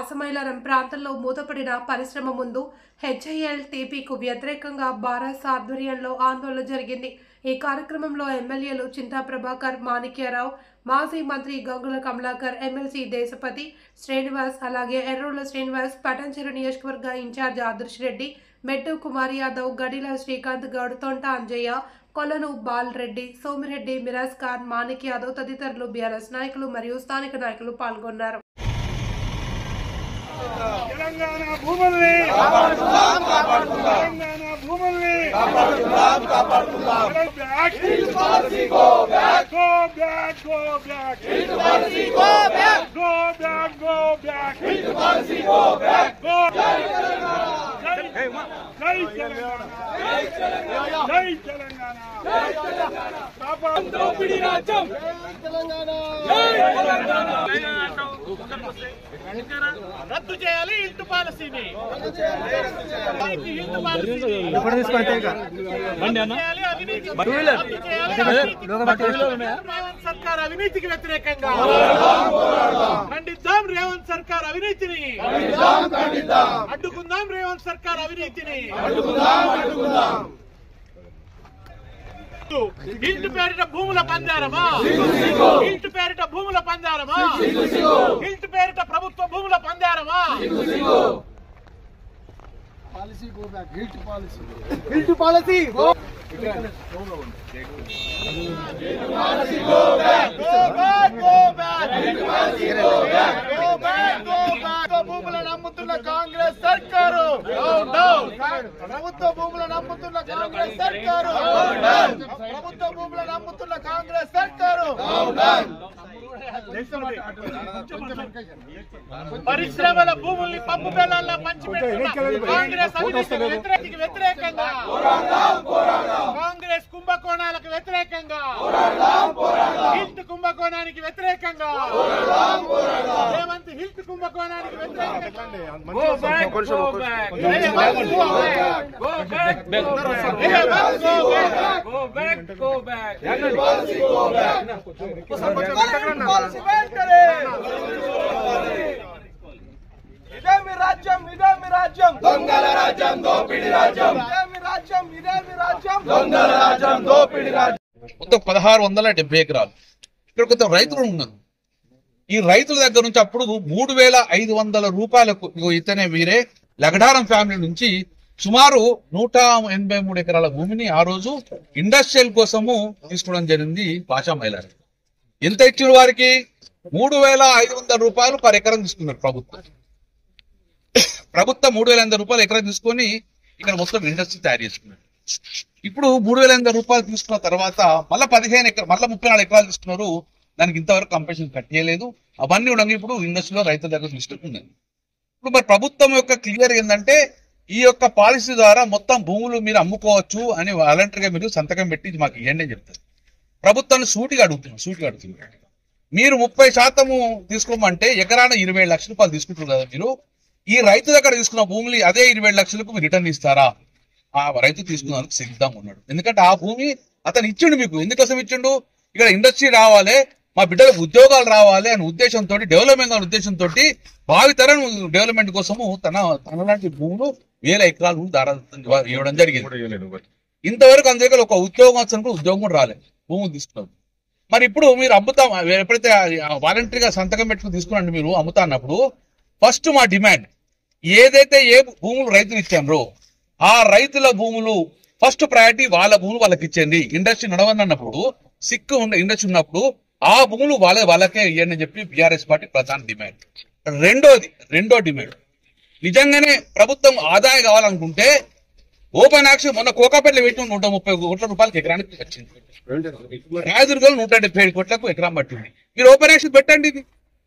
పాసమైలారం ప్రాంతంలో మూతపడిన పరిశ్రమ ముందు హెచ్ఐఎల్ టీపీకు వ్యతిరేకంగా భారత్ ఆధ్వర్యంలో ఆందోళన జరిగింది. ఈ కార్యక్రమంలో ఎమ్మెల్యేలు చింతా ప్రభాకర్, మాణిక్యరావు, మాజీ మంత్రి గంగుల కమలాకర్, ఎమ్మెల్సీ దేశపతి శ్రీనివాస్, అలాగే ఎర్రోళ్ల శ్రీనివాస్, పటాన్చెరు నియోజకవర్గ ఇన్ఛార్జ్ ఆదర్శ్ రెడ్డి, మెట్టు కుమార్ యాదవ్, గడిల శ్రీకాంత్ గౌడ్, తొంట అంజయ్య, కొలను బాల్ రెడ్డి, సోమిరెడ్డి, మిరాజ్ ఖాన్, మాణిక్ యాదవ్ తదితరులు బీఆర్ఎస్ నాయకులు మరియు స్థానిక నాయకులు పాల్గొన్నారు. తెలంగాణ భూముల్ని కాపాడుకుందాం కాపాడుకుందాం తెలంగాణ భూముల్ని కాపాడుకుందాం కాపాడుకుందాం hit policy go back go back go back hit policy go back go back go back hit policy go back go జై తెలంగాణ జై తెలంగాణ జై తెలంగాణ జై తెలంగాణ కాపాడు దోపిడీ రాజ్యం తెలంగాణ జై తెలంగాణ రద్దు చేయాలి హిట్ పాలసీని సర్కార్ అవినీతికి వ్యతిరేకంగా ఖండిద్దాం రేవంత్ సర్కార్ అవినీతిని అడ్డుకుందాం రేవంత్ సర్కార్ అవినీతిని ఇంటి పేరిట భూముల పందారమా ఇంటి పేరిట భూముల పందారమా ఇంటి పేరిట ప్రభుత్వ భూముల పందారమా policy go back hit policy hit policy go భూములను అమ్ముతున్న కాంగ్రెస్ సర్కారు ప్రభుత్వ భూములను అమ్ముతున్న కాంగ్రెస్ సర్కారు ప్రభుత్వ భూములను అమ్ముతున్న కాంగ్రెస్ సర్కారు పరిశ్రమల భూముల్ని పప్పు బెల్లాల్లో పంచిపెట్టిన కాంగ్రెస్ అవినీతికి వ్యతిరేకంగా కాంగ్రెస్ కుంభకోణాలకు వ్యతిరేకంగా హిల్ట్ కుంభకోణానికి వ్యతిరేకంగా రేవంత్ హిల్ట్ కుంభకోణానికి ఇదేమి రాజ్యం ఇదేమి రాజ్యం దొంగల రాజ్యం దోపిడి రాజ్యం ఇదేమి రాజ్యం ఇదేమి రాజ్యం దొంగల రాజ్యం దోపిడి రాజ్యం. మొత్తం 1670 ఎకరాలు ఇక్కడ కొంత రైతులు ఉన్నారు. ఈ రైతుల దగ్గర నుంచి అప్పుడు 3500 రూపాయలకు ఇతనే వీరే లగడారం ఫ్యామిలీ నుంచి సుమారు 183 ఎకరాల భూమిని ఆ రోజు ఇండస్ట్రియల్ కోసము తీసుకోవడం జరిగింది. పాషామైలారం ఎంత ఇచ్చిన వారికి 3500 రూపాయలు పర్ ఎకరం తీసుకున్నారు ప్రభుత్వం 3500 రూపాయలు ఎకరం తీసుకొని ఇక్కడ మొత్తం ఇండస్ట్రీ తయారు చేసుకున్నారు. ఇప్పుడు 3500 రూపాయలు తీసుకున్న తర్వాత మళ్ళీ 15 ఎకరాలు మళ్ళీ 34 ఎకరాలు తీసుకున్నారు. దానికి ఇంతవరకు కంపెన్సేషన్ కట్టేయలేదు. అవన్నీ కూడా ఇప్పుడు ఇండస్ట్రీలో రైతుల దగ్గర తీసుకుంటున్నారు. ఇప్పుడు మరి ప్రభుత్వం యొక్క క్లియర్ ఏంటంటే ఈ యొక్క పాలసీ ద్వారా మొత్తం భూములు మీరు అమ్ముకోవచ్చు అని వాలంటరీగా మీరు సంతకం పెట్టి మాకు ఇవ్వండి అని చెప్తారు. ప్రభుత్వాన్ని సూటిగా అడుగుతున్నారు. మీరు 30% తీసుకోమంటే ఎకరాన 27 లక్షల రూపాయలు తీసుకుంటారు కదా. మీరు ఈ రైతు దగ్గర తీసుకున్న భూములు అదే 27 లక్షలకు మీరు రిటర్న్ ఇస్తారా? ఆ రైతు తీసుకున్నందుకు సిద్ధంగా ఉన్నాడు. ఎందుకంటే ఆ భూమి అతను ఇచ్చిండు మీకు. ఎందుకోసం ఇచ్చిండు? ఇక్కడ ఇండస్ట్రీ రావాలి, మా బిడ్డలకు ఉద్యోగాలు రావాలి అనే ఉద్దేశంతో, డెవలప్మెంట్ అనే ఉద్దేశంతో భావితరం డెవలప్మెంట్ కోసము తనలాంటి భూములు 1000 ఎకరాలు ఇవ్వడం జరిగింది. ఇంతవరకు అంత దగ్గర ఒక ఉద్యోగం కూడా రాలేదు, భూములు తీసుకున్నారు. మరి ఇప్పుడు మీరు అమ్ముతాం ఎప్పుడైతే వాలంటరీగా సంతకం పెట్టుకుని తీసుకున్నాండి మీరు అమ్ముతా అన్నప్పుడు ఫస్ట్ మా డిమాండ్ ఏదైతే ఏ భూములు రైతులు ఇచ్చారో ఆ రైతుల భూములు ఫస్ట్ ప్రయారిటీ వాళ్ళ భూములు వాళ్ళకి ఇచ్చేయండి. ఇండస్ట్రీ నడవన్నప్పుడు ఇండస్ట్రీ ఉన్నప్పుడు ఆ భూములు వాళ్ళకే ఇవ్వండి అని చెప్పి బీఆర్ఎస్ పార్టీ ప్రధాన డిమాండ్. రెండో డిమాండ్ నిజంగానే ప్రభుత్వం ఆదాయం కావాలనుకుంటే ఓపెన్ యాక్షన్ మొన్న కోకాపేటలో పెట్టి 130 కోట్ల రూపాయలకి ఎకరానికి వచ్చింది. రాయదుర్గంలో 177 కోట్లకు ఎకరం పట్టింది. మీరు ఓపెన్ యాక్షన్ పెట్టండి. ఇది